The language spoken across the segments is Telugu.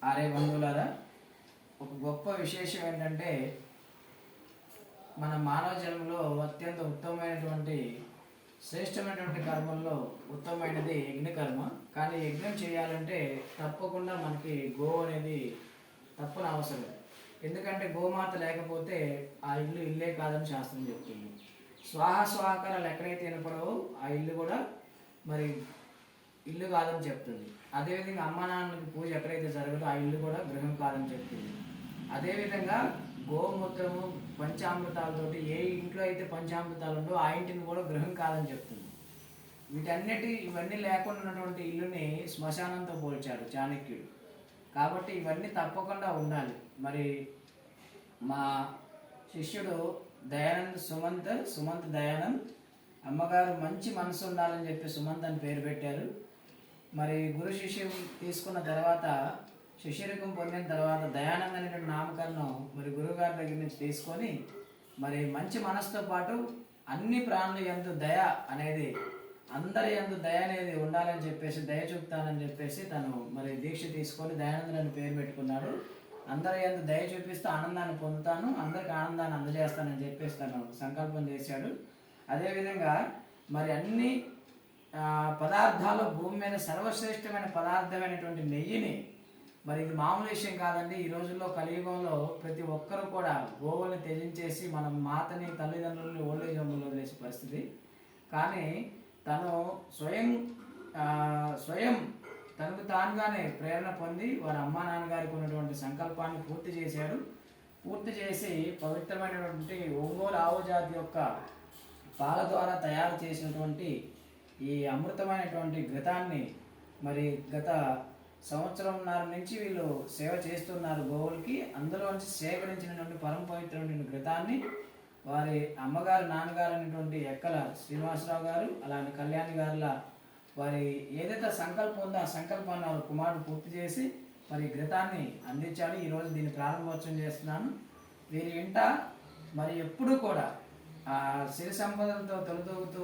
ఆరే బంధువులారా, ఒక గొప్ప విశేషం ఏంటంటే మన మానవ జన్మలో అత్యంత ఉత్తమమైనటువంటి శ్రేష్టమైనటువంటి కర్మల్లో ఉత్తమమైనది యజ్ఞకర్మ. కానీ యజ్ఞం చేయాలంటే తప్పకుండా మనకి గోవు అనేది తప్పని అవసరం. ఎందుకంటే గోమాత లేకపోతే ఆ ఇల్లు ఇల్లే కాదని శాస్త్రం చెప్తుంది. స్వాహాకారాలు ఎక్కడైతే వినపడవో ఆ ఇల్లు కూడా మరి ఇల్లు కాదని చెప్తుంది. అదేవిధంగా అమ్మా నాన్నలకి పూజ ఎక్కడైతే జరగదో ఆ ఇల్లు కూడా గృహం కాదని చెప్తుంది. అదేవిధంగా గోమూత్రము పంచామృతాలతోటి ఏ ఇంట్లో అయితే పంచామృతాలు ఉండో ఆ ఇంటిని కూడా గృహం కాదని చెప్తుంది. ఇవన్నీ లేకుండా ఉన్నటువంటి ఇల్లుని శ్మశానంతో పోల్చాడు చాణక్యుడు. కాబట్టి ఇవన్నీ తప్పకుండా ఉండాలి. మరి మా శిష్యుడు దయానంద్ సుమంత్ దయానంద్ అమ్మగారు మంచి మనసు ఉండాలని చెప్పి సుమంత్ అని పేరు పెట్టారు. మరి గురు శిష్యం తీసుకున్న తర్వాత శిష్యరికం పొందిన తర్వాత దయానంద్ అనేటువంటి నామకరణం మరి గురువుగారి దగ్గర నుంచి తీసుకొని మరి మంచి మనసుతో పాటు అన్ని ప్రాణుల యందు దయ అనేది అందరి యందు దయ అనేది ఉండాలని చెప్పేసి దయ చూపుతానని చెప్పేసి తను మరి దీక్ష తీసుకొని దయానందుడు అని పేరు పెట్టుకున్నాడు. అందరి యందు దయ చూపిస్తూ ఆనందాన్ని పొందుతాను, అందరికి ఆనందాన్ని అందజేస్తానని చెప్పేసి తను సంకల్పం చేశాడు. అదేవిధంగా మరి అన్ని పదార్థాలు భూమి మీద సర్వశ్రేష్టమైన పదార్థమైనటువంటి నెయ్యిని మరి ఇది మామూలు విషయం కాదండి. ఈ రోజుల్లో కలియుగంలో ప్రతి ఒక్కరూ కూడా గోవుల్ని త్యజించేసి మనం మాతని తల్లిదండ్రులని ఓల్డేజ్ హోమ్లో వదిలేసే పరిస్థితి. కానీ తను స్వయం తనకు తానుగానే ప్రేరణ పొంది వారి అమ్మా నాన్నగారికి ఉన్నటువంటి సంకల్పాన్ని పూర్తి చేశాడు. పూర్తి చేసి పవిత్రమైనటువంటి ఒంగోలు ఆవు జాతి యొక్క పాల ద్వారా తయారు చేసినటువంటి ఈ అమృతమైనటువంటి ఘృతాన్ని మరి గత సంవత్సరంన్నర నుంచి వీళ్ళు సేవ చేస్తున్నారు గోవులకి. అందులోంచి సేకరించినటువంటి పరమ పవిత్రమైన ఘృతాన్ని వారి అమ్మగారు నాన్నగారు అనేటువంటి ఎక్కల శ్రీనివాసరావు గారు అలానే కళ్యాణి గారుల వారి ఏదైతే సంకల్పం ఉందో ఆ సంకల్పాన్ని వారి కుమారుడు పూర్తి చేసి మరి ఘృతాన్ని అందించాడు. ఈరోజు దీన్ని ప్రారంభోత్సవం చేస్తున్నాను. వీరి ఇంట మరి ఎప్పుడూ కూడా సిరి సంపదలతో తొలతూగుతూ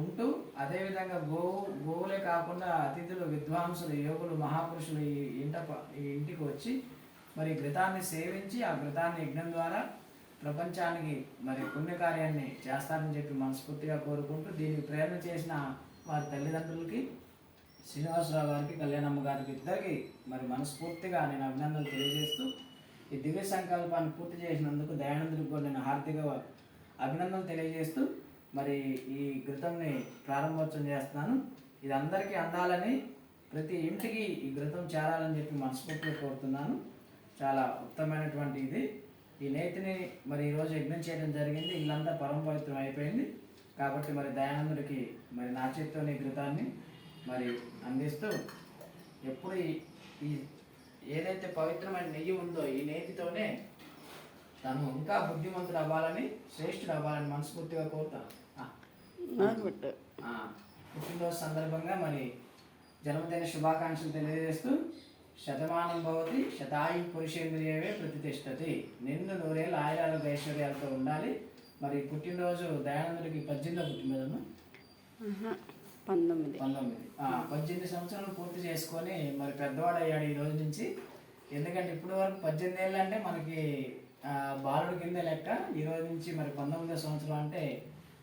ఉంటూ అదేవిధంగా గోవులే కాకుండా అతిథులు విద్వాంసులు యోగులు మహాపురుషులు ఈ ఇంటికి వచ్చి మరి ఘృతాన్ని సేవించి ఆ ఘృతాన్ని యజ్ఞం ద్వారా ప్రపంచానికి మరి పుణ్యకార్యాన్ని చేస్తారని చెప్పి మనస్ఫూర్తిగా కోరుకుంటూ దీనికి ప్రేరణ చేసిన వారి తల్లిదండ్రులకి శ్రీనివాసరావు గారికి కళ్యాణమ్మ గారికి ఇద్దరికి మరి మనస్ఫూర్తిగా నేను అభినందనలు తెలియజేస్తూ ఈ దివ్య సంకల్పాన్ని పూర్తి చేసినందుకు దయానందుడికి కూడా నేను హార్దిక అభినందనలు తెలియజేస్తూ మరి ఈ ఘృతంని ప్రారంభోత్సవం చేస్తున్నాను. ఇది అందరికీ అందాలని ప్రతి ఇంటికి ఈ ఘృతం చేరాలని చెప్పి మనస్ఫూర్తిగా కోరుతున్నాను. చాలా ఉత్తమమైనటువంటి ఇది. ఈ నేతిని మరి ఈరోజు యజ్ఞం చేయడం జరిగింది. ఇల్లంతా పరమ పవిత్రం అయిపోయింది. కాబట్టి మరి దయానందుడికి మరి నా చేతితోని ఘృతాన్ని మరి అందిస్తూ ఎప్పుడు ఈ ఏదైతే పవిత్రమైన నెయ్యి ఉందో ఈ నేతితోనే తను ఇంకా బుద్ధిమంతుడు అవ్వాలని శ్రేష్ఠుడు అవ్వాలని మనస్ఫూర్తిగా కోరుతాను. పుట్టినరోజు సందర్భంగా మరి జన్మదిన శుభాకాంక్షలు తెలియజేస్తూ శతమానం భవతి శతాయు పురుషేంద్రియవే ప్రతిష్టతి, నిన్ను నూరేళ్ళు ఆయురాలు ఐశ్వర్యాలతో ఉండాలి. మరి పుట్టినరోజు దయానందుడికి 18వ పుట్టినరోజు 18 సంవత్సరాలు పూర్తి చేసుకొని మరి పెద్దవాడు అయ్యాడు ఈ రోజు నుంచి. ఎందుకంటే ఇప్పటి వరకు 18 ఏళ్ళు అంటే మనకి బాలుడి కింద లెక్క. ఈ రోజు నుంచి మరి 19వ సంవత్సరం అంటే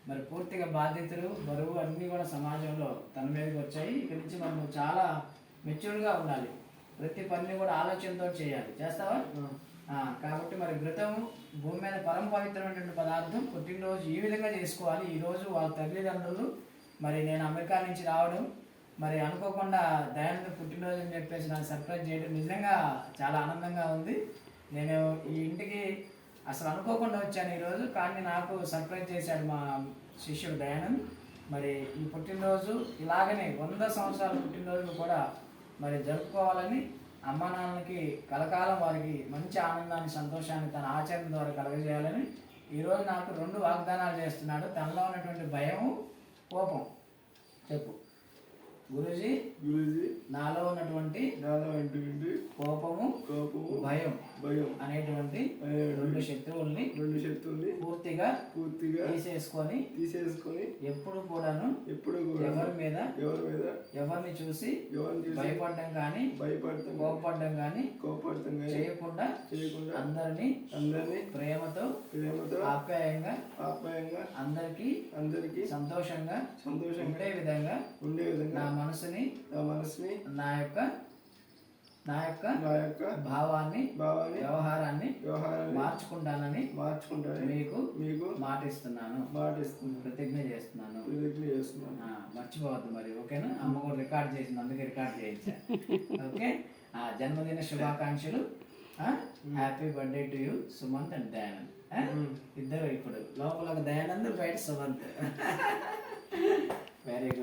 మరి పూర్తిగా బాధ్యతలు బరువు అన్నీ కూడా సమాజంలో తన మీదకి వచ్చాయి. ఇక్కడి నుంచి మనం చాలా మెచ్యూర్డ్గా ఉండాలి. ప్రతి పనిని కూడా ఆలోచనతో చేయాలి. చేస్తావా? కాబట్టి మరి ఘృతము భూమి మీద పరమ పవిత్రమైనటువంటి పదార్థం. పుట్టినరోజు ఈ విధంగా చేసుకోవాలి. ఈరోజు వాళ్ళ తల్లిదండ్రులు మరి నేను అమెరికా నుంచి రావడం మరి అనుకోకుండా దయానంద పుట్టినరోజు అని చెప్పేసి నాకు సర్ప్రైజ్ చేయడం నిజంగా చాలా ఆనందంగా ఉంది. నేను ఈ ఇంటికి అసలు అనుకోకుండా వచ్చాను ఈరోజు, కానీ నాకు సర్ప్రైజ్ చేశాడు మా శిష్యుడు దయానంద్. మరి ఈ పుట్టినరోజు ఇలాగనే 100 సంవత్సరాల పుట్టినరోజు కూడా మరి జరుపుకోవాలని అమ్మా నాన్నలకి కలకాలం వారికి మంచి ఆనందాన్ని సంతోషాన్ని తన ఆచరణ ద్వారా కలగజేయాలని ఈరోజు నాకు 2 వాగ్దానాలు చేస్తున్నాడు. తనలో ఉన్నటువంటి భయము కోపం చెప్పు గురూజీ. నాలో ఉన్నటువంటి కోపము భయం అనేటువంటి 2 శత్రువుల్ని పూర్తిగా తీసేసుకొని ఎప్పుడు కూడాను ఎవరి మీద ఎవరిని చూసి ఎవరిని చూసి భయపడడం కానీ భయపడతాం కోపపడడం కానీ కానీ చేయకుండా అందరినీ ప్రేమతో ఆప్యాయంగా అందరికీ సంతోషంగా ఉండే విధంగా నా మనసుని నా యొక్క భావాన్ని వ్యవహారాన్ని మార్చుకుంటానని మీకు మాటిస్తున్నాను ప్రతిజ్ఞ చేస్తున్నాను. మర్చిపోవద్దు మరి, ఓకేనా? అమ్మ కూడా రికార్డ్ చేసింది, అందుకే రికార్డ్ చేయించా. ఓకే, జన్మదిన శుభాకాంక్షలు. Happy birthday to you Sumanth and Dayanand. ఇద్దరు ఇప్పుడు లోపల ఒక దయానంద్, బయట సుమంత్. Very good.